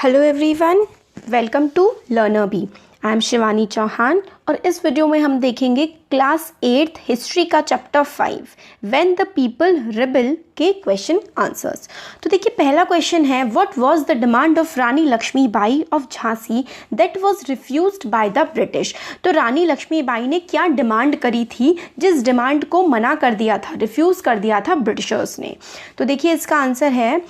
Hello everyone, welcome to learner be. I am Shivani Chauhan और इस video में हम देखेंगे क्लास 8th हिस्ट्री का chapter 5 when the people rebel के क्वेश्चन आंसर्स। तो देखिए, पहला क्वेश्चन है what was the demand of Rani Lakshmibai of Jhansi that was refused by the British. तो रानी लक्ष्मीबाई ने क्या डिमांड करी थी जिस डिमांड को मना कर दिया था, रिफ्यूज़ कर दिया था ब्रिटिशर्स ने। तो देखिए इसका आंसर है,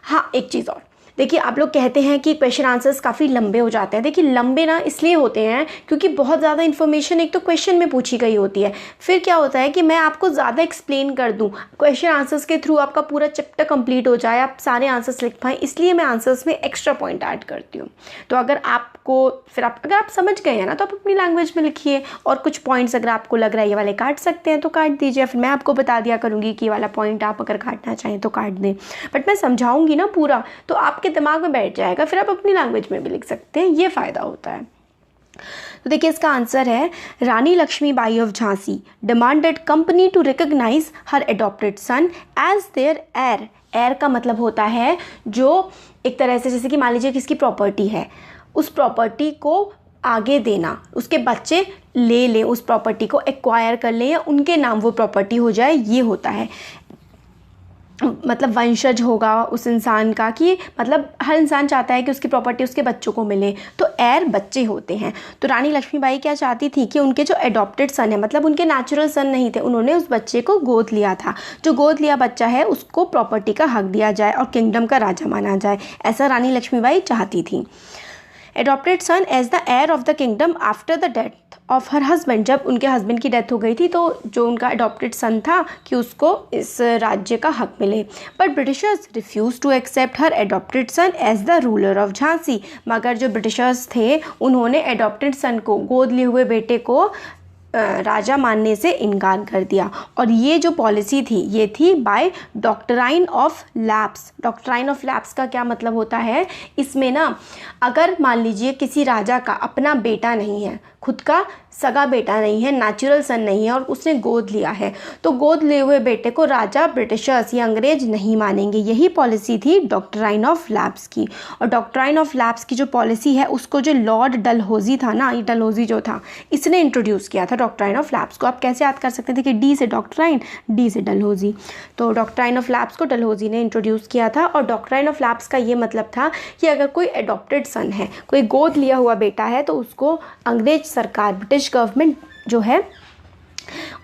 हाँ एक चीज़ और देखिए, आप लोग कहते हैं कि क्वेश्चन आंसर्स काफ़ी लंबे हो जाते हैं। देखिए लंबे ना इसलिए होते हैं क्योंकि बहुत ज़्यादा इन्फॉर्मेशन एक तो क्वेश्चन में पूछी गई होती है। फिर क्या होता है कि मैं आपको ज़्यादा एक्सप्लेन कर दूं, क्वेश्चन आंसर्स के थ्रू आपका पूरा चैप्टर कंप्लीट हो जाए, आप सारे आंसर्स लिख पाएँ, इसलिए मैं आंसर्स में एक्स्ट्रा पॉइंट ऐड करती हूँ। तो अगर अगर आप समझ गए हैं ना तो आप अपनी लैंग्वेज में लिखिए, और कुछ पॉइंट्स अगर आपको लग रहा है ये वाले काट सकते हैं तो काट दीजिए। फिर मैं आपको बता दिया करूँगी कि ये वाला पॉइंट आप अगर काटना चाहें तो काट दें, बट मैं समझाऊंगी ना पूरा, तो आपके दिमाग में बैठ जाएगा, फिर आप अपनी लैंग्वेज में भी लिख सकते हैं, ये फ़ायदा होता है। तो देखिए इसका आंसर है Rani Lakshmibai of Jhansi demanded company to recognize her adopted son as their heir. Heir का मतलब होता है जो एक तरह से, जैसे कि मान लीजिए किसकी प्रॉपर्टी है, उस प्रॉपर्टी को आगे देना, उसके बच्चे ले लें उस प्रॉपर्टी को, एक्वायर कर लें या उनके नाम वो प्रॉपर्टी हो जाए, ये होता है। मतलब वंशज होगा उस इंसान का, कि मतलब हर इंसान चाहता है कि उसकी प्रॉपर्टी उसके बच्चों को मिले, तो एयर बच्चे होते हैं। तो रानी लक्ष्मीबाई क्या चाहती थी कि उनके जो एडॉप्टेड सन है, मतलब उनके नेचुरल सन नहीं थे, उन्होंने उस बच्चे को गोद लिया था, जो गोद लिया बच्चा है उसको प्रॉपर्टी का हक दिया जाए और किंगडम का राजा माना जाए, ऐसा रानी लक्ष्मीबाई चाहती थी। Adopted son as the heir of the kingdom after the death of her husband. जब उनके हस्बैंड की डेथ हो गई थी तो जो उनका अडॉप्टेड सन था कि उसको इस राज्य का हक मिले, but britishers refuse to accept her adopted son as the ruler of Jhansi. मगर जो ब्रिटिशर्स थे उन्होंने एडॉप्टेड सन को, गोद लिए हुए बेटे को राजा मानने से इनकार कर दिया। और ये जो पॉलिसी थी ये थी by doctrine of lapse. Doctrine of lapse का क्या मतलब होता है, इसमें ना अगर मान लीजिए किसी राजा का अपना बेटा नहीं है, खुद का सगा बेटा नहीं है, नेचुरल सन नहीं है, और उसने गोद लिया है, तो गोद लिए हुए बेटे को राजा, ब्रिटिशर्स या अंग्रेज नहीं मानेंगे। यही पॉलिसी थी डॉक्ट्राइन ऑफ लैप्स की। और डॉक्ट्राइन ऑफ लैप्स की जो पॉलिसी है उसको जो लॉर्ड डलहौजी था ना, ये डलहौजी जो था, इसने इंट्रोड्यूस किया था डॉक्ट्राइन ऑफ लैप्स को। आप कैसे याद कर सकते थे कि डी से डॉक्ट्राइन, डी से डलहौजी, तो डॉक्ट्राइन ऑफ लैप्स को डलहौजी ने इंट्रोड्यूस किया था। और डॉक्ट्राइन ऑफ लैप्स का ये मतलब था कि अगर कोई एडॉप्टेड सन है, कोई गोद लिया हुआ बेटा है, तो उसको अंग्रेज सरकार, ब्रिटिश गवर्नमेंट जो है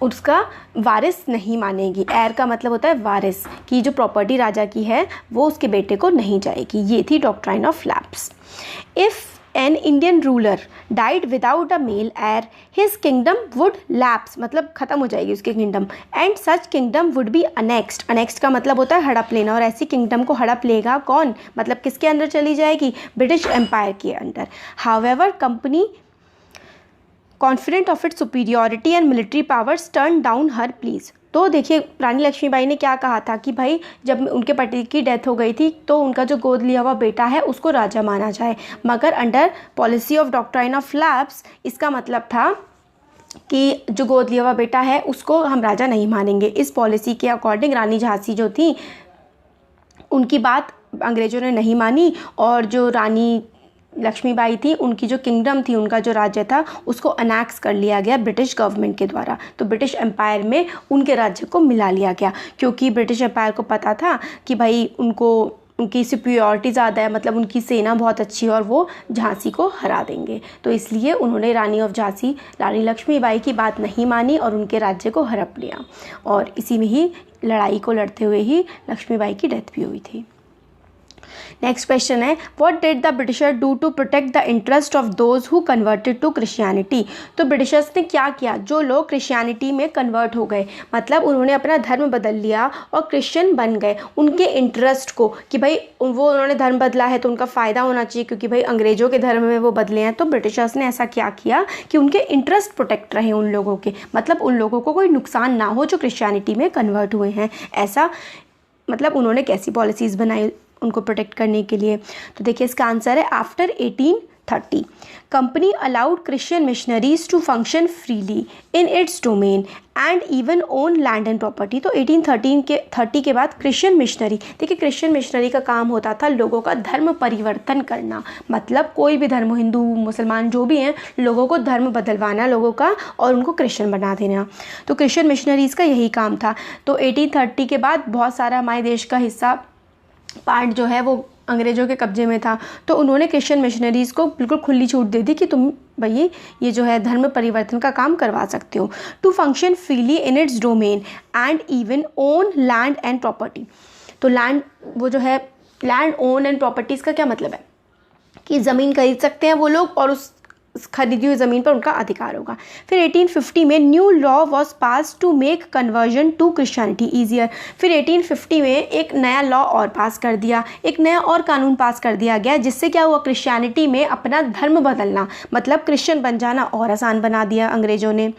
उसका वारिस नहीं मानेगी। एयर का मतलब होता है वारिस, कि जो प्रॉपर्टी राजा की है वो उसके बेटे को नहीं जाएगी। ये थी doctrine of lapse. If an Indian ruler died without a male heir his kingdom would lapse, मतलब ख़त्म हो जाएगी उसकी kingdom, and such kingdom would be annexed. Annexed का मतलब होता है हड़प लेना, और ऐसी किंगडम को हड़प लेगा कौन, मतलब किसके अंदर चली जाएगी, ब्रिटिश एम्पायर के अंदर। However company confident of its superiority and military powers turn down her please. तो देखिए रानी लक्ष्मीबाई ने क्या कहा था कि भाई जब उनके पति की डेथ हो गई थी तो उनका जो गोद लिया हुआ बेटा है उसको राजा माना जाए, मगर under policy of doctrine of lapse इसका मतलब था कि जो गोद लिया हुआ बेटा है उसको हम राजा नहीं मानेंगे। इस पॉलिसी के अकॉर्डिंग रानी झांसी जो थी उनकी बात अंग्रेज़ों ने नहीं मानी, और जो रानी लक्ष्मीबाई थी उनकी जो किंगडम थी, उनका जो राज्य था, उसको अनेक्स कर लिया गया ब्रिटिश गवर्नमेंट के द्वारा। तो ब्रिटिश एम्पायर में उनके राज्य को मिला लिया गया, क्योंकि ब्रिटिश एम्पायर को पता था कि भाई उनकी सुपीरियॉरिटी ज़्यादा है, मतलब उनकी सेना बहुत अच्छी है और वो झांसी को हरा देंगे। तो इसलिए उन्होंने रानी ऑफ झांसी, रानी लक्ष्मीबाई की बात नहीं मानी और उनके राज्य को हड़प लिया, और इसी में ही लड़ाई को लड़ते हुए ही लक्ष्मीबाई की डेथ भी हुई थी। नेक्स्ट क्वेश्चन है what did the britisher do to protect the interest of those who converted to Christianity. तो ब्रिटिशर्स ने क्या किया, जो लोग क्रिश्चियनिटी में कन्वर्ट हो गए, मतलब उन्होंने अपना धर्म बदल लिया और क्रिश्चियन बन गए, उनके इंटरेस्ट को, कि भाई उन्होंने धर्म बदला है तो उनका फ़ायदा होना चाहिए, क्योंकि भाई अंग्रेज़ों के धर्म में वो बदले हैं, तो ब्रिटिशर्स ने ऐसा क्या किया कि उनके इंटरेस्ट प्रोटेक्ट रहे उन लोगों के, मतलब उन लोगों को कोई नुकसान ना हो जो क्रिश्चियनिटी में कन्वर्ट हुए हैं। ऐसा मतलब उन्होंने कैसी पॉलिसीज़ बनाई उनको प्रोटेक्ट करने के लिए। तो देखिए इसका आंसर है after 1830 company allowed Christian missionaries to function freely in its domain and even own land and property. तो 1830 के बाद क्रिश्चियन मिशनरी, देखिए क्रिश्चियन मिशनरी का काम होता था लोगों का धर्म परिवर्तन करना, मतलब कोई भी धर्म, हिंदू मुसलमान जो भी हैं, लोगों को धर्म बदलवाना लोगों का और उनको क्रिश्चियन बना देना। तो क्रिश्चियन मिशनरीज़ का यही काम था। तो 1830 के बाद बहुत सारा हमारे देश का हिस्सा पार्ट जो है वो अंग्रेज़ों के कब्जे में था, तो उन्होंने क्रिश्चियन मिशनरीज़ को बिल्कुल खुली छूट दे दी कि तुम भई ये जो है धर्म परिवर्तन का काम करवा सकते हो। To function freely in its domain and even own land and property. तो लैंड, वो जो है लैंड ओन एंड प्रॉपर्टीज़ का क्या मतलब है कि ज़मीन खरीद सकते हैं वो लोग और उस खरीदी हुई ज़मीन पर उनका अधिकार होगा। फिर 1850 में new law was pass to make conversion to Christianity easier. फिर 1850 में एक नया लॉ और पास कर दिया, एक नया और कानून पास कर दिया गया, जिससे क्या हुआ, क्रिश्चियनिटी में अपना धर्म बदलना, मतलब क्रिश्चियन बन जाना और आसान बना दिया अंग्रेज़ों ने।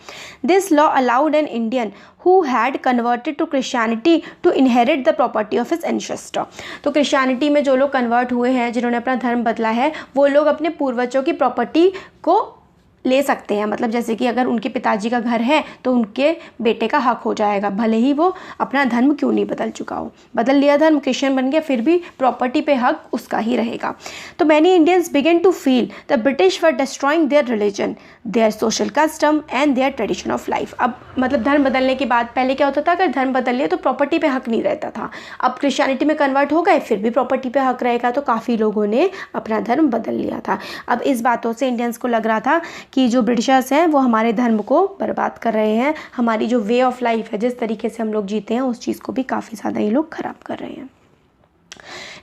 This law allowed an Indian who had converted to Christianity to inherit the property of his ancestor। तो क्रिश्चियनिटी में जो लोग कन्वर्ट हुए हैं, जिन्होंने अपना धर्म बदला है, वो लोग अपने पूर्वजों की प्रॉपर्टी को ले सकते हैं। मतलब जैसे कि अगर उनके पिताजी का घर है तो उनके बेटे का हक हो जाएगा, भले ही वो अपना धर्म क्यों नहीं बदल चुका हो। बदल लिया धर्म, क्रिश्चियन बन गया, फिर भी प्रॉपर्टी पे हक उसका ही रहेगा। तो many Indians begin to feel the British were destroying their religion, their social custom and their tradition of life. अब मतलब धर्म बदलने के बाद पहले क्या होता था, अगर धर्म बदल लिया तो प्रॉपर्टी पे हक नहीं रहता था। अब क्रिश्चियनिटी में कन्वर्ट हो गए, फिर भी प्रॉपर्टी पे हक रहेगा। तो काफ़ी लोगों ने अपना धर्म बदल लिया था। अब इस बातों से इंडियंस को लग रहा था कि जो ब्रिटिशर्स हैं वो हमारे धर्म को बर्बाद कर रहे हैं, हमारी जो वे ऑफ लाइफ है, जिस तरीके से हम लोग जीते हैं, उस चीज़ को भी काफ़ी ज़्यादा ये लोग ख़राब कर रहे हैं।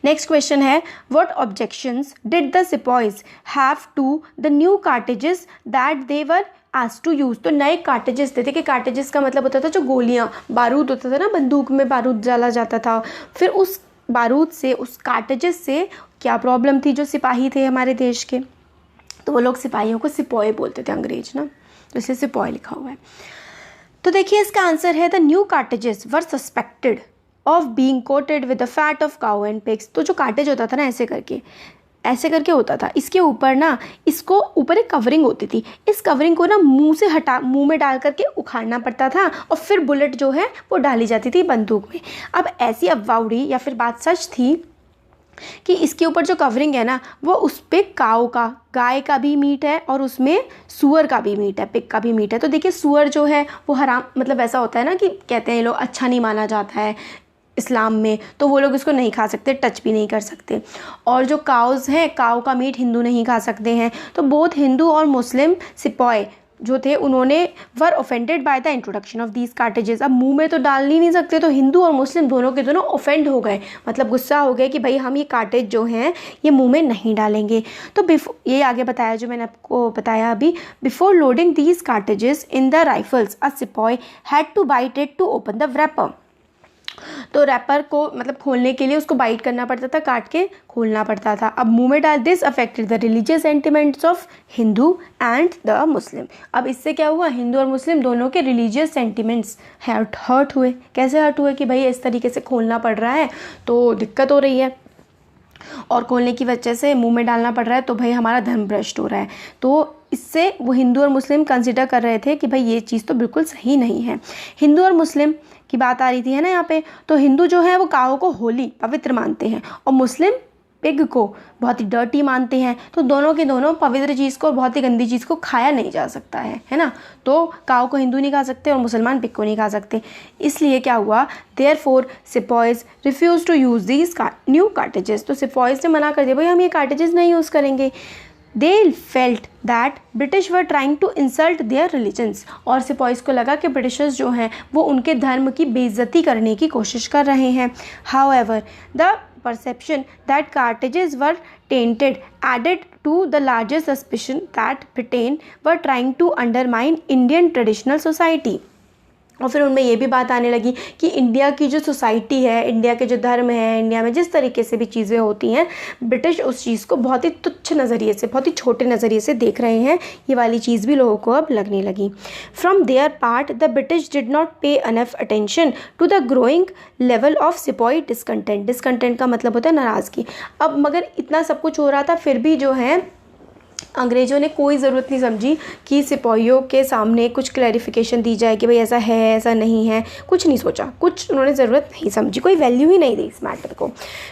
नेक्स्ट क्वेश्चन है, what objections did the sepoys have to the new cartridges that they were asked to use. तो नए कार्टेजेस थे, कि कार्टेजेस का मतलब होता था जो गोलियाँ, बारूद होता था ना, बंदूक में बारूद डाला जाता था। फिर उस बारूद से, उस कार्टेजेस से क्या प्रॉब्लम थी, जो सिपाही थे हमारे देश के, तो वो लोग सिपाहियों को सिपॉय बोलते थे अंग्रेज ना, तो इसलिए सिपॉय लिखा हुआ है। तो देखिए इसका आंसर है, the new कार्टेजेस were suspected of being coated with the fat of cow and pigs. तो जो कार्टेज होता था ना, ऐसे करके होता था, इसके ऊपर ना, इसको ऊपर एक कवरिंग होती थी, इस कवरिंग को ना मुंह में डाल करके उखाड़ना पड़ता था और फिर बुलेट जो है वो डाली जाती थी बंदूक में। अब ऐसी अफवाह उड़ी या फिर बात सच थी कि इसके ऊपर जो कवरिंग है ना, वो उस पर काऊ का, गाय का भी मीट है और उसमें सूअर का भी मीट है, पिग का भी मीट है। तो देखिए सूअर जो है वो हराम, मतलब ऐसा होता है ना कि कहते हैं ये लोग अच्छा नहीं माना जाता है इस्लाम में, तो वो लोग इसको नहीं खा सकते, टच भी नहीं कर सकते। और जो काउज़ हैं, काऊ का मीट हिंदू नहीं खा सकते हैं। तो बोथ हिंदू और मुस्लिम सिपॉय जो थे, उन्होंने were offended by the introduction of these cartridges. अब मुंह में तो डाल ही नहीं सकते, तो हिंदू और मुस्लिम दोनों के दोनों ऑफेंड हो गए, मतलब गुस्सा हो गए कि भाई हम ये कार्टेज जो हैं ये मुंह में नहीं डालेंगे। तो ये आगे बताया जो मैंने आपको बताया अभी, before loading these cartridges in the rifles a sepoy had to bite it to open the wrapper. तो रैपर को मतलब खोलने के लिए उसको बाइट करना पड़ता था, काट के खोलना पड़ता था। अब मुंह में डाल, this affected the religious sentiments of Hindu and the Muslim. अब इससे क्या हुआ, हिंदू और मुस्लिम दोनों के रिलीजियस सेंटिमेंट्स हर्ट हुए। कैसे हर्ट हुए कि भाई इस तरीके से खोलना पड़ रहा है तो दिक्कत हो रही है, और खोलने की वजह से मुंह में डालना पड़ रहा है, तो भाई हमारा धर्म भ्रष्ट हो रहा है। तो इससे वो हिंदू और मुस्लिम कंसिडर कर रहे थे कि भाई ये चीज़ तो बिल्कुल सही नहीं है। हिंदू और मुस्लिम की बात आ रही थी है ना यहाँ पे। तो हिंदू जो है वो काऊ को होली, पवित्र मानते हैं, और मुस्लिम पिग को बहुत ही डर्टी मानते हैं। तो दोनों के दोनों पवित्र चीज़ को और बहुत ही गंदी चीज़ को खाया नहीं जा सकता है ना। तो काऊ को हिंदू नहीं खा सकते और मुसलमान पिग को नहीं खा सकते। इसलिए क्या हुआ, therefore sepoys refuse to use these new cartridges. तो सिपॉयज ने मना कर दिया, भाई हम ये कार्टेजेस नहीं यूज़ करेंगे। They felt that British were trying to insult their religions। और सिपॉयज को लगा कि ब्रिटिशर्स जो हैं वो उनके धर्म की बेइज्जती करने की कोशिश कर रहे हैं। However, the perception that Carthages were tainted added to the larger suspicion that Britain were trying to undermine Indian traditional society। और फिर उनमें ये भी बात आने लगी कि इंडिया की जो सोसाइटी है, इंडिया के जो धर्म है, इंडिया में जिस तरीके से भी चीज़ें होती हैं, ब्रिटिश उस चीज़ को बहुत ही तुच्छ नज़रिए से, बहुत ही छोटे नज़रिए से देख रहे हैं। ये वाली चीज़ भी लोगों को अब लगने लगी। From their part the British did not pay enough attention to the growing level of sepoy discontent. Discontent का मतलब होता है नाराज़गी। अब मगर इतना सब कुछ हो रहा था, फिर भी जो है अंग्रेज़ों ने कोई ज़रूरत नहीं समझी कि सिपाहियों के सामने कुछ क्लैरिफिकेशन दी जाए कि भाई ऐसा है ऐसा नहीं है, कुछ नहीं सोचा, कुछ उन्होंने ज़रूरत नहीं समझी, कोई वैल्यू ही नहीं दी इस मैटर को।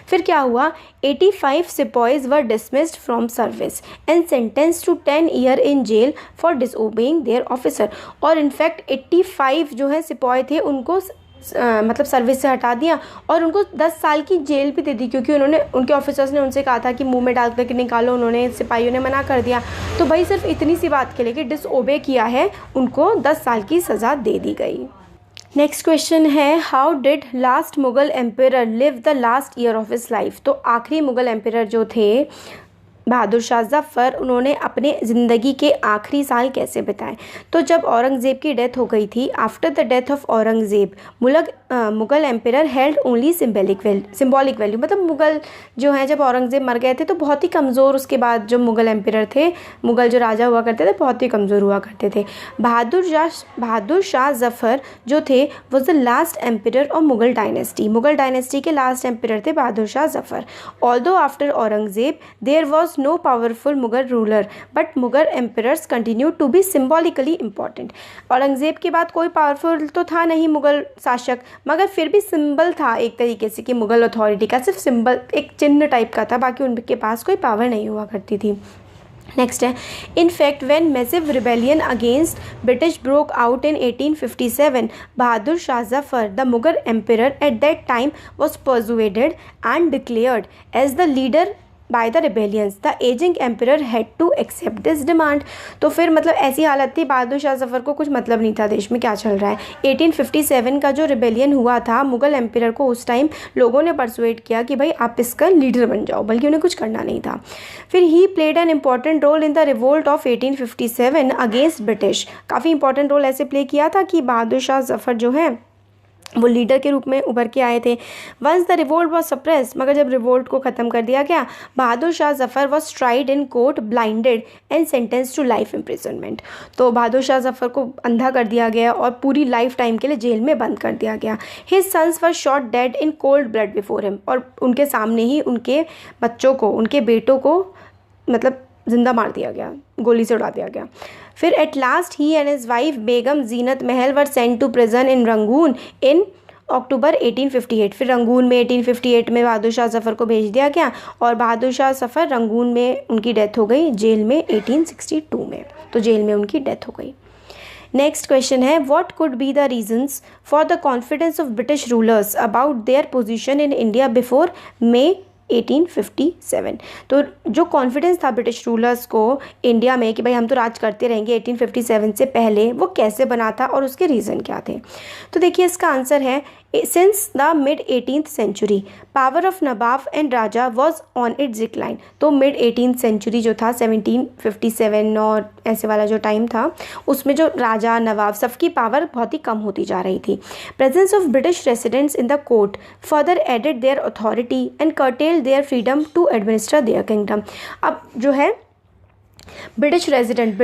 फिर क्या हुआ, 85 सिपाहीज were dismissed from service and sentence to 10 year in jail for disobeying their officer. और इनफैक्ट 85 जो है सिपाही थे उनको मतलब सर्विस से हटा दिया और उनको 10 साल की जेल भी दे दी, क्योंकि उन्होंने, उनके ऑफिसर्स ने उनसे कहा था कि मुंह में डाल करके निकालो, उन्होंने, सिपाहियों ने मना कर दिया। तो भाई सिर्फ इतनी सी बात के लिए कि डिसओबे किया है, उनको 10 साल की सज़ा दे दी गई। नेक्स्ट क्वेश्चन है, how did last Mughal emperor live the last year of his life. तो आखिरी मुगल एम्परर जो थे बहादुर शाह जफ़र, उन्होंने अपने ज़िंदगी के आखिरी साल कैसे बिताए। तो जब औरंगज़ेब की डेथ हो गई थी, after the death of Aurangzeb Mughal emperor held only symbolic value. मतलब मुगल जो हैं, जब औरंगज़ेब मर गए थे तो बहुत ही कमज़ोर, उसके बाद जो मुगल एम्परर थे, मुगल जो राजा हुआ करते थे, बहुत ही कमज़ोर हुआ करते थे। बहादुर शाह जफ़र जो थे was the last emperor of Mughal dynasty. Mughal dynasty के लास्ट एम्परर थे Bahadur Shah Zafar. Although after Aurangzeb there was no powerful Mughal ruler, but Mughal emperors continued to be symbolically important. Aurangzeb के बाद कोई पावरफुल तो था नहीं मुग़ल शासक, मगर फिर भी सिंबल था एक तरीके से कि मुग़ल अथॉरिटी का, सिर्फ सिंबल, एक चिन्ह टाइप का था, बाकी उनके पास कोई पावर नहीं हुआ करती थी। नेक्स्ट है, in fact when massive rebellion against British broke out in 1857, Bahadur Shah Zafar the Mughal emperor at that time was persuaded and declared as the leader by the rebellions. The aging emperor had to accept this demand. तो फिर मतलब ऐसी हालत थी, बहादुर शाह जफ़र को कुछ मतलब नहीं था देश में क्या चल रहा है। 1857 का जो रिबेलियन हुआ था, मुग़ल एम्परर को उस टाइम लोगों ने परसुएट किया कि भाई आप इसका लीडर बन जाओ, बल्कि उन्हें कुछ करना नहीं था। फिर ही played an important role in the revolt of 1857 against British. काफ़ी इंपॉर्टेंट रोल ऐसे प्ले किया था कि बहादुर शाह जफ़र जो है वो लीडर के रूप में उभर के आए थे। Once the revolt was suppress, मगर जब रिवोल्ट को ख़त्म कर दिया गया, Bahadur Shah Zafar was tried in court, blinded and sentence to life imprisonment. तो बहादुर शाह जफ़र को अंधा कर दिया गया और पूरी लाइफ टाइम के लिए जेल में बंद कर दिया गया। His sons were shot dead in cold blood before him. और उनके सामने ही उनके बच्चों को, उनके बेटों को मतलब जिंदा मार दिया गया, गोली से उड़ा दिया गया। फिर at last he and his wife Begum Zeenat Mahal were sent to prison in Rangoon in October 1858। फिर रंगून में 1858 में बहादुर शाह जफ़र को भेज दिया गया और बहादुर शाह जफ़र रंगून में उनकी डेथ हो गई, जेल में 1862 में। तो जेल में उनकी डेथ हो गई। नेक्स्ट क्वेश्चन है, what could be the reasons for the confidence of British rulers about their position in India before May 1857। तो जो कॉन्फिडेंस था ब्रिटिश रूलर्स को इंडिया में कि भाई हम तो राज करते रहेंगे 1857 से पहले, वो कैसे बना था और उसके रीज़न क्या थे। तो देखिए इसका आंसर है, since the mid 18th century power of nawab and raja was on its decline. तो मिड 18th सेंचुरी जो था 1757 और ऐसे वाला जो टाइम था, उसमें जो राजा नवाब सबकी पावर बहुत ही कम होती जा रही थी। Presence of British residents in the court further added their authority and curtailed their freedom to administer their kingdom. अब जो है ब्रिटिश रेजिडेंट,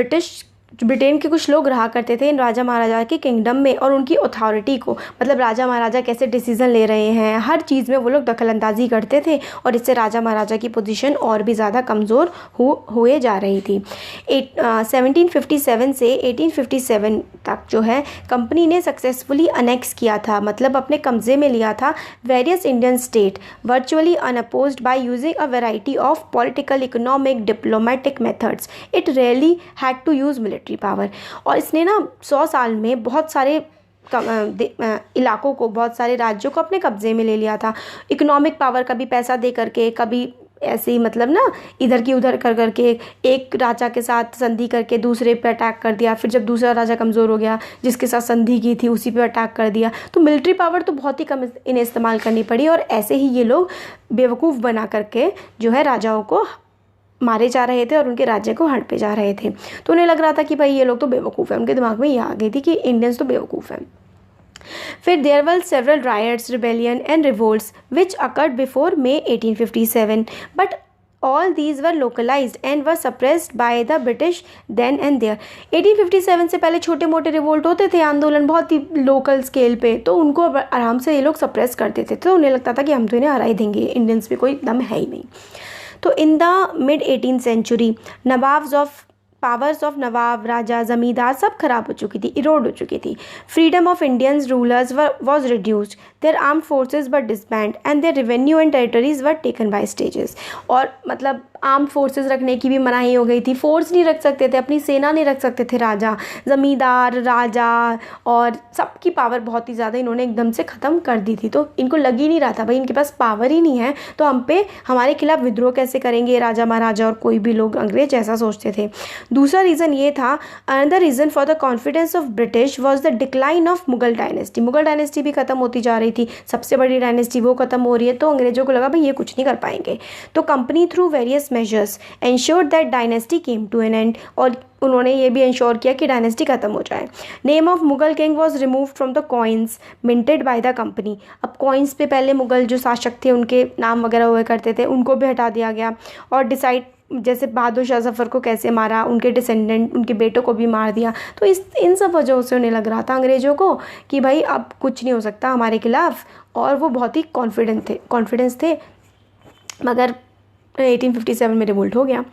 ब्रिटेन के कुछ लोग रहा करते थे इन राजा महाराजा के किंगडम में, और उनकी अथॉरिटी को, मतलब राजा महाराजा कैसे डिसीज़न ले रहे हैं, हर चीज़ में वो लोग दखलंदाजी करते थे, और इससे राजा महाराजा की पोजीशन और भी ज़्यादा कमज़ोर हुए जा रही थी। 1757 से 1857 तक जो है कंपनी ने सक्सेसफुली अनेक्स किया था, मतलब अपने कब्जे में लिया था various Indian state virtually unopposed by using a variety of political, economic, diplomatic methods. It really had to use military power. और इसने ना 100 साल में बहुत सारे इलाकों को, बहुत सारे राज्यों को अपने कब्जे में ले लिया था। इकोनॉमिक पावर, कभी पैसा दे करके, कभी ऐसे ही मतलब ना इधर की उधर कर करके, एक राजा के साथ संधि करके दूसरे पे अटैक कर दिया, फिर जब दूसरा राजा कमज़ोर हो गया जिसके साथ संधि की थी उसी पे अटैक कर दिया। तो मिलिट्री पावर तो बहुत ही कम इन्हें इस्तेमाल करनी पड़ी, और ऐसे ही ये लोग बेवकूफ़ बना करके जो है राजाओं को मारे जा रहे थे और उनके राज्य को हड़पे जा रहे थे। तो उन्हें लग रहा था कि भाई ये लोग तो बेवकूफ़ हैं, उनके दिमाग में ये आ गई थी कि इंडियंस तो बेवकूफ़ हैं। फिर there were several riots, rebellion and revolts which occurred before May 1857, but all these were localized and were suppressed by the British then and there। 1857 से पहले छोटे मोटे रिवोल्ट होते थे, आंदोलन बहुत ही लोकल स्केल पे, तो उनको आराम से ये लोग सप्रेस करते थे। तो उन्हें लगता था कि हम तो इन्हें हरा ही देंगे, इंडियंस में कोई दम है ही नहीं। तो in the mid 18th century powers of nawab, raja, zamindar सब खराब हो चुकी थी, इरोड हो चुकी थी. Freedom of Indians rulers was reduced, their arm forces were disband and their revenue and territories were taken by stages. और मतलब आर्म फोर्सेज रखने की भी मनाही हो गई थी, फोर्स नहीं रख सकते थे, अपनी सेना नहीं रख सकते थे राजा, ज़मींदार, राजा और सबकी पावर बहुत ही ज़्यादा इन्होंने एकदम से ख़त्म कर दी थी. तो इनको लग ही नहीं रहा था भाई इनके पास पावर ही नहीं है तो हमारे खिलाफ विद्रोह कैसे करेंगे राजा महाराजा और कोई भी लोग अंग्रेज, ऐसा सोचते थे. दूसरा रीज़न ये था, another reason for the confidence of British was the decline of Mughal dynasty. Mughal dynasty भी खत्म होती जा रही थी, सबसे बड़ी डायनेस्टी वो खत्म हो रही है, तो अंग्रेजों को लगा भाई ये कुछ नहीं कर पाएंगे. तो company through various measures ensured that dynasty came to an end, और उन्होंने ये भी इंश्योर किया कि डायनेस्टी खत्म हो जाए. Name of Mughal king was remove from the coins minted by the company. अब कॉइन्स पे पहले मुगल जो शासक थे उनके नाम वगैरह हुआ करते थे, उनको भी हटा दिया गया. और डिसाइड जैसे बहादुर शाह जफ़र को कैसे मारा, उनके डिसेंडेंट उनके बेटों को भी मार दिया. तो इन सब वजहों से उन्हें लग रहा था अंग्रेज़ों को कि भाई अब कुछ नहीं हो सकता हमारे खिलाफ, और वो बहुत ही कॉन्फिडेंस थे. मगर 1857 में रिवोल्ट हो गया.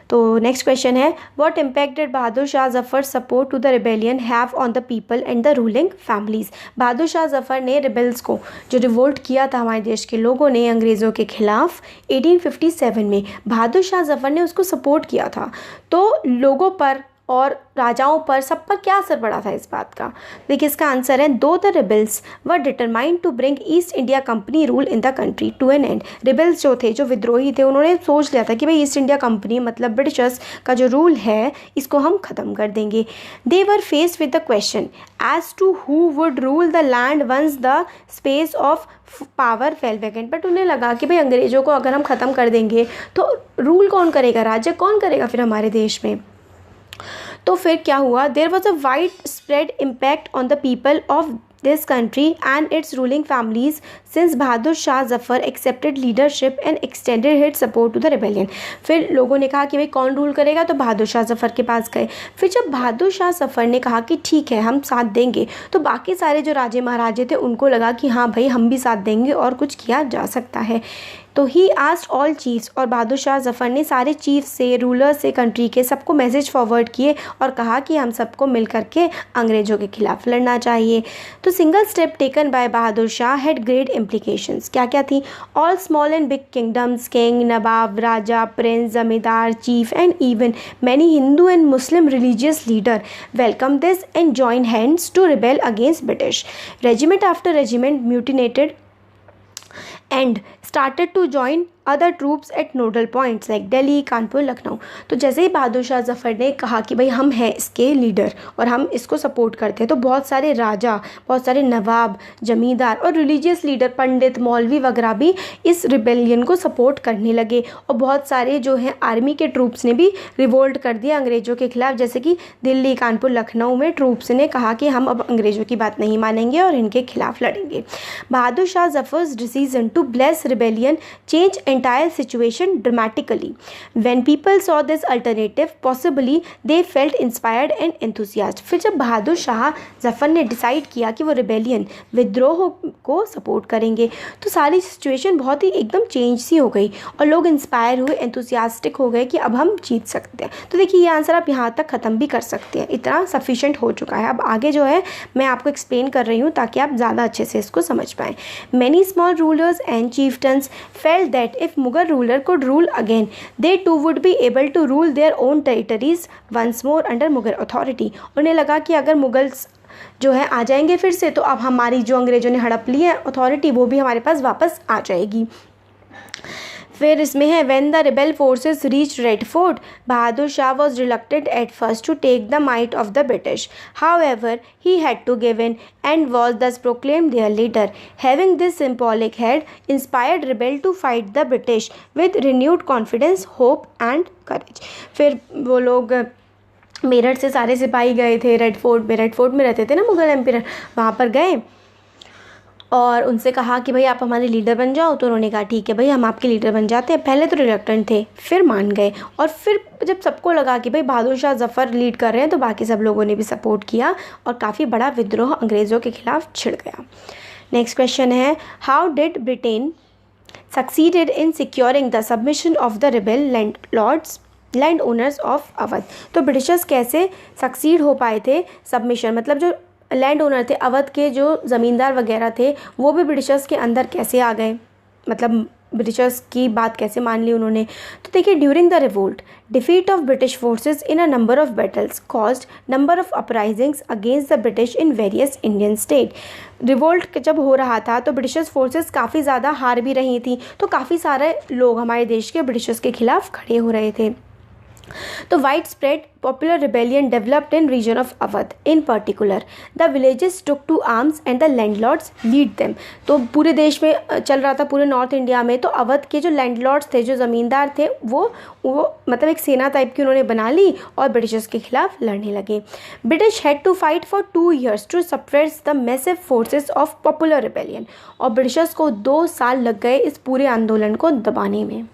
तो नेक्स्ट क्वेश्चन है, what impact did Bahadur Shah Zafar support to the rebellion have on the people and the ruling families. Bahadur Shah Zafar ने रिबेल्स को, जो रिवोल्ट किया था हमारे देश के लोगों ने अंग्रेज़ों के खिलाफ 1857 में, बहादुर शाह जफ़र ने उसको सपोर्ट किया था. तो लोगों पर और राजाओं पर सब पर क्या असर पड़ा था इस बात का? देखिए इसका आंसर है, though the rebels were determined to bring East India company rule in the country to an end. Rebels जो थे, जो विद्रोही थे, उन्होंने सोच लिया था कि भाई ईस्ट इंडिया कंपनी मतलब ब्रिटिशर्स का जो रूल है इसको हम ख़त्म कर देंगे. They were faced with the question as to who would rule the land once the space of power fell vacant. But उन्हें लगा कि भाई अंग्रेज़ों को अगर हम ख़त्म कर देंगे तो रूल कौन करेगा, राज्य कौन करेगा फिर हमारे देश में. तो फिर क्या हुआ, there was a wide spread impact on the people of this country and its ruling families since Bahadur Shah Zafar accepted leadership and extended his support to the rebellion. फिर लोगों ने कहा कि भाई कौन रूल करेगा, तो बहादुर शाह जफ़र के पास गए. फिर जब बहादुर शाह जफ़र ने कहा कि ठीक है हम साथ देंगे, तो बाकी सारे जो राजे महाराजे थे उनको लगा कि हाँ भाई हम भी साथ देंगे और कुछ किया जा सकता है. तो ही आस्क्ड ऑल चीफ्स, और बहादुर शाह जफ़र ने सारे चीफ से, रूलर से, कंट्री के सबको मैसेज फॉरवर्ड किए और कहा कि हम सबको मिल करके अंग्रेज़ों के खिलाफ लड़ना चाहिए. तो single step taken by Bahadur Shah had great implications. क्या क्या थी? All small and big kingdoms, king, nawab, raja, prince, zamindar, chief and even many Hindu and Muslim religious leader welcome this and join hands to rebel against British. Regiment after regiment mutinated and started to join other troops at nodal points like Delhi, Kanpur, Lucknow. तो जैसे ही बहादुर शाह जफ़र ने कहा कि भाई हम हैं इसके leader और हम इसको सपोर्ट करते हैं, तो बहुत सारे राजा, बहुत सारे नवाब, जमींदार और रिलीजियस लीडर, पंडित, मौलवी वगैरह भी इस रिबेलियन को सपोर्ट करने लगे. और बहुत सारे जो हैं आर्मी के ट्रूप्स ने भी रिवोल्ट कर दिया अंग्रेज़ों के खिलाफ. जैसे कि दिल्ली, कानपुर, लखनऊ में ट्रूप्स ने कहा कि हम अब अंग्रेज़ों की बात नहीं मानेंगे और इनके खिलाफ लड़ेंगे. Bahadur Shah Zafar's decision to bless rebellion changed entire situation dramatically. When people saw this alternative, possibly they felt inspired and enthusiastic. फिर जब बहादुर शाह जफ़र ने डिसाइड किया कि वो रिबेलियन, विद्रोह को सपोर्ट करेंगे, तो सारी सिचुएशन बहुत ही एकदम चेंज सी हो गई और लोग इंस्पायर हुए, एंथुसियास्टिक हो गए कि अब हम जीत सकते हैं. तो देखिए ये आंसर आप यहाँ तक ख़त्म भी कर सकते हैं, इतना सफिशेंट हो चुका है. अब आगे जो है मैं आपको एक्सप्लेन कर रही हूँ ताकि आप ज़्यादा अच्छे से इसको समझ पाएँ. Many small rulers and chieftains felt that if Mughal ruler could rule again, they too would be able to rule their own territories once more under Mughal authority. उन्हें लगा कि अगर मुगल्स जो है आ जाएंगे फिर से, तो अब हमारी जो अंग्रेज़ों ने हड़प ली है अथॉरिटी, वो भी हमारे पास वापस आ जाएगी. फिर इसमें है, when the rebel forces reached Red Fort, Bahadur Shah was reluctant at first to take the might of the British. However, he had to give in and was thus proclaimed their leader. Having this symbolic head inspired rebel to fight the British with renewed confidence, hope and courage. फिर वो लोग मेरठ से सारे सिपाही गए थे red fort में रहते थे ना मुगल एम्पायर, वहाँ पर गए और उनसे कहा कि भाई आप हमारे लीडर बन जाओ. तो उन्होंने कहा ठीक है भाई हम आपके लीडर बन जाते हैं. पहले तो रिलक्टेंट थे, फिर मान गए. और फिर जब सबको लगा कि भाई बहादुर शाह जफ़र लीड कर रहे हैं, तो बाकी सब लोगों ने भी सपोर्ट किया और काफ़ी बड़ा विद्रोह अंग्रेज़ों के खिलाफ छिड़ गया. नेक्स्ट क्वेश्चन है, how did Britain succeeded in securing the submission of the rebel land owners of Awadh. तो ब्रिटिशर्स कैसे सक्सीड हो पाए थे सबमिशन, मतलब जो लैंड ओनर थे अवध के, जो ज़मींदार वगैरह थे, वो भी ब्रिटिशर्स के अंदर कैसे आ गए, मतलब ब्रिटिशर्स की बात कैसे मान ली उन्होंने। तो देखिए, during the revolt defeat of British forces in a number of battles caused number of uprisings against the British in various Indian state. Revolt जब हो रहा था तो ब्रिटिशर्स फोर्सेस काफ़ी ज़्यादा हार भी रही थी, तो काफ़ी सारे लोग हमारे देश के ब्रिटिशर्स के खिलाफ खड़े हो रहे थे। तो wide spread popular rebellion developed in region of Awadh. In particular the villages took to arms and the landlords lead them. तो पूरे देश में चल रहा था, पूरे नॉर्थ इंडिया में। तो अवध के जो लैंडलॉर्ड्स थे, जो ज़मींदार थे, वो मतलब एक सेना टाइप की उन्होंने बना ली और ब्रिटिशर्स के खिलाफ लड़ने लगे। British had to fight for 2 years to suppress the massive forces of popular rebellion. और ब्रिटिशर्स को 2 साल लग गए इस पूरे आंदोलन को दबाने में।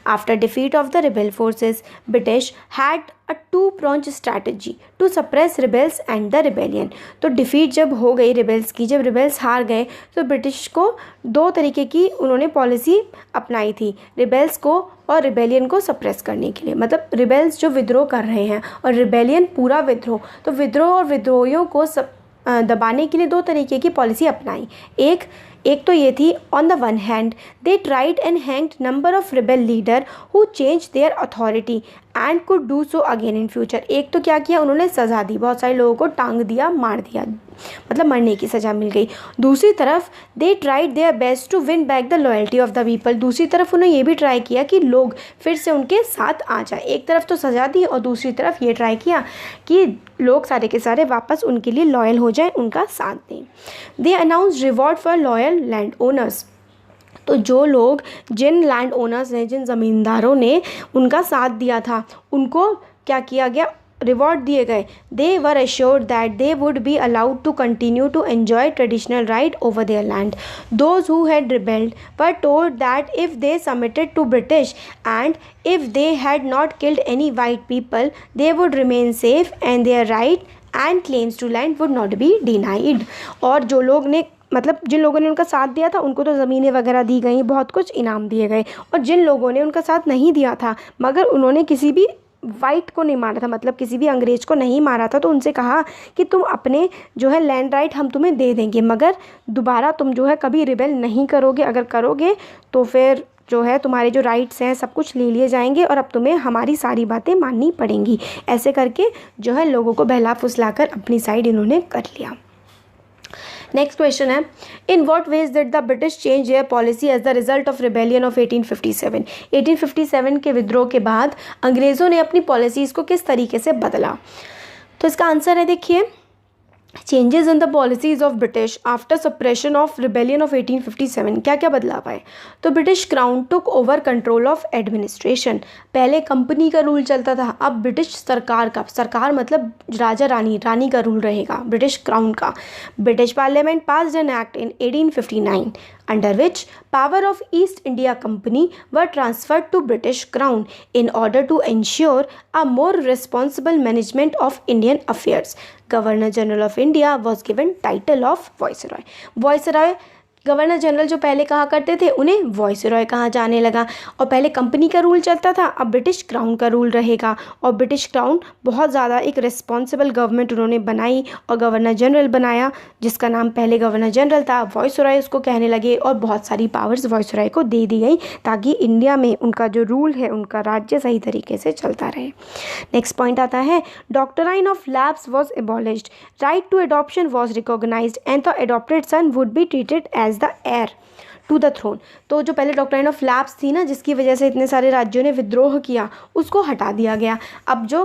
After defeat of the rebel forces, British had a two-pronged strategy to suppress rebels and the rebellion। तो डिफीट जब हो गई रिबेल्स की, जब रिबेल्स हार गए, तो ब्रिटिश को 2 तरीके की उन्होंने पॉलिसी अपनाई थी, रिबेल्स को और रिबेलियन को सप्रेस करने के लिए। मतलब रिबेल्स जो विद्रोह कर रहे हैं और रिबेलियन पूरा विद्रोह, तो विद्रोह और विद्रोहियों को दबाने के लिए 2 तरीके की पॉलिसी अपनाई। एक तो ये थी, on the one hand they tried and hanged number of rebel leader who change their authority and could do so again in future. एक तो क्या किया उन्होंने, सज़ा दी, बहुत सारे लोगों को टांग दिया, मार दिया, मतलब मरने की सज़ा मिल गई। दूसरी तरफ they tried their best to win back the loyalty of the people. दूसरी तरफ उन्होंने ये भी ट्राई किया कि लोग फिर से उनके साथ आ जाए। एक तरफ तो सज़ा दी और दूसरी तरफ ये ट्राई किया कि लोग सारे के सारे वापस उनके लिए लॉयल हो जाएं, उनका साथ दें। दे announce reward for loyal land owners. तो जो लोग, जिन लैंड ओनर्स ने, जिन ज़मींदारों ने उनका साथ दिया था, उनको क्या किया गया, रिवॉर्ड दिए गए। They were assured that they would be allowed to continue to enjoy traditional right over their land. Those who had rebelled were told that if they submitted to British and if they had not killed any white people, they would remain safe and their right and claims to land would not be denied। और जो लोग ने, मतलब जिन लोगों ने उनका साथ दिया था, उनको तो ज़मीनें वगैरह दी गई, बहुत कुछ इनाम दिए गए। और जिन लोगों ने उनका साथ नहीं दिया था, मगर उन्होंने किसी भी वाइट को नहीं मारा था, मतलब किसी भी अंग्रेज को नहीं मारा था, तो उनसे कहा कि तुम अपने जो है लैंड राइट हम तुम्हें दे देंगे, मगर दोबारा तुम जो है कभी रिबेल नहीं करोगे। अगर करोगे तो फिर जो है तुम्हारे जो राइट्स हैं सब कुछ ले लिए जाएंगे और अब तुम्हें हमारी सारी बातें माननी पड़ेंगी। ऐसे करके जो है लोगों को बहला फुसलाकर अपनी साइड इन्होंने कर लिया। नेक्स्ट क्वेश्चन है, in what ways did the British change their policy as the result of rebellion of 1857। 1857 के विद्रोह के बाद अंग्रेज़ों ने अपनी पॉलिसीज़ को किस तरीके से बदला। तो इसका आंसर है, देखिए, changes in the policies of British after suppression of rebellion of 1857। क्या क्या बदलाव आए। तो British crown took over control of administration. पहले कंपनी का रूल चलता था, अब ब्रिटिश सरकार का, सरकार मतलब राजा रानी, रानी का रूल रहेगा, ब्रिटिश क्राउन का। British parliament passed an act in 1859 under which power of East India Company were transferred to British Crown in order to ensure a more responsible management of Indian affairs. Governor General of India was given title of Viceroy. Viceroy governor general जो पहले कहा करते थे, उन्हें viceroy कहा जाने लगा। और पहले कंपनी का रूल चलता था, अब ब्रिटिश क्राउन का रूल रहेगा। और ब्रिटिश क्राउन बहुत ज़्यादा एक रिस्पॉन्सिबल गवर्नमेंट उन्होंने बनाई और गवर्नर जनरल बनाया, जिसका नाम पहले गवर्नर जनरल था, वॉइसरॉय उसको कहने लगे। और बहुत सारी पावर्स वॉइसरॉय को दे दी गई ताकि इंडिया में उनका जो रूल है, उनका राज्य सही तरीके से चलता रहे। नेक्स्ट पॉइंट आता है, doctrine of lapse was abolished, right to adoption was recognised and the adopted son would be treated as the heir to the throne. तो जो पहले डॉक्ट्राइन ऑफ लैप्स थी ना, जिसकी वजह से इतने सारे राज्यों ने विद्रोह किया, उसको हटा दिया गया। अब जो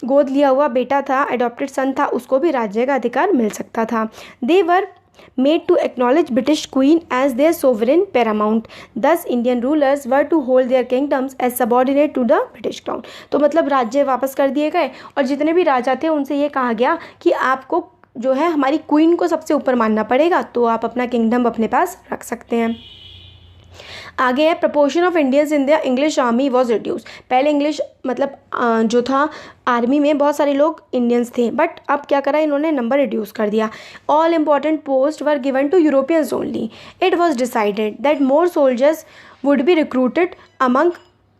गोद लिया हुआ बेटा था, एडॉप्टेड सन था, उसको भी राज्य का अधिकार मिल सकता था। They were made to acknowledge British queen as their sovereign paramount, thus Indian rulers were to hold their kingdoms as subordinate to the British crown. तो मतलब राज्य वापस कर दिए गए और जितने भी राजा थे उनसे ये कहा गया कि आपको जो है हमारी क्वीन को सबसे ऊपर मानना पड़ेगा, तो आप अपना किंगडम अपने पास रख सकते हैं। आगे है proportion of Indians in the English army was reduce. पहले इंग्लिश मतलब जो था आर्मी में बहुत सारे लोग इंडियंस थे, बट अब क्या करा इन्होंने, नंबर रिड्यूस कर दिया। All important post were given to Europeans only. It was decided that more soldiers would be recruited among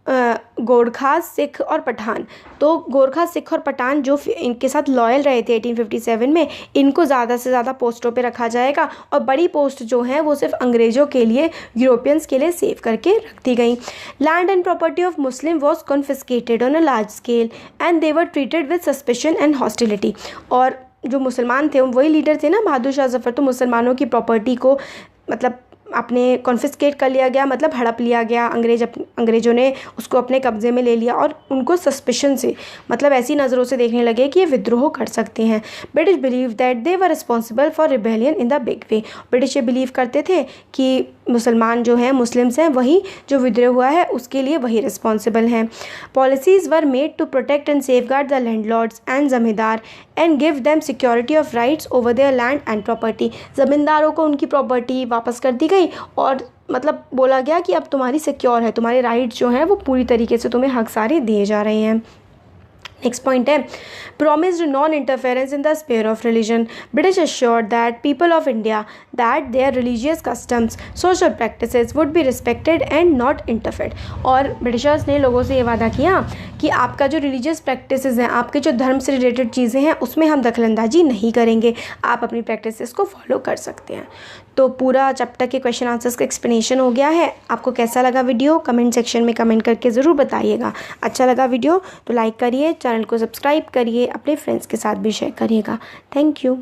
Gorkha, Sikh और पठान। तो गोरखा, सिख और पठान जो इनके साथ लॉयल रहे थे 1857 में, इनको ज़्यादा से ज़्यादा पोस्टों पे रखा जाएगा और बड़ी पोस्ट जो हैं वो सिर्फ अंग्रेज़ों के लिए, यूरोपियंस के लिए सेव करके रख दी गई। Land and property of Muslim was confiscated on a large scale and they were treated with suspicion and hostility. और जो मुसलमान थे वही लीडर थे ना बहादुर शाह जफ़र, तो मुसलमानों की प्रॉपर्टी को मतलब अपने कॉन्फिस्केट कर लिया गया, मतलब हड़प लिया गया। अंग्रेज़ों ने उसको अपने कब्ज़े में ले लिया और उनको सस्पिशन से, मतलब ऐसी नज़रों से देखने लगे कि ये विद्रोह कर सकते हैं। British believe that they were responsible for rebellion in the big way. British ये बिलीव करते थे कि मुसलमान जो हैं, मुस्लिम्स हैं, वही जो विद्रोह हुआ है उसके लिए वही रिस्पॉन्सिबल हैं। Policies were made to protect and safeguard the landlords and zamindar and give them security of rights over their land and property. ज़मींदारों को उनकी प्रॉपर्टी वापस कर दी गई और मतलब बोला गया कि अब तुम्हारी सिक्योर है, तुम्हारे राइट्स जो हैं वो पूरी तरीके से तुम्हें हक सारे दिए जा रहे हैं। नेक्स्ट पॉइंट है promised non-interference in the sphere of religion. British assured that people of India that their religious customs, social practices would be respected and not interfered. और ब्रिटिशर्स ने लोगों से ये वादा किया कि आपका जो रिलीजियस प्रैक्टिसेस हैं, आपके जो धर्म से रिलेटेड चीज़ें हैं, उसमें हम दखलंदाजी नहीं करेंगे, आप अपनी प्रैक्टिसेस को फॉलो कर सकते हैं। तो पूरा चैप्टर के क्वेश्चन आंसर्स का एक्सप्लेनेशन हो गया है। आपको कैसा लगा वीडियो कमेंट सेक्शन में कमेंट करके ज़रूर बताइएगा। अच्छा लगा वीडियो तो लाइक करिए, चैनल को सब्सक्राइब करिए, अपने फ्रेंड्स के साथ भी शेयर करिएगा। Thank you.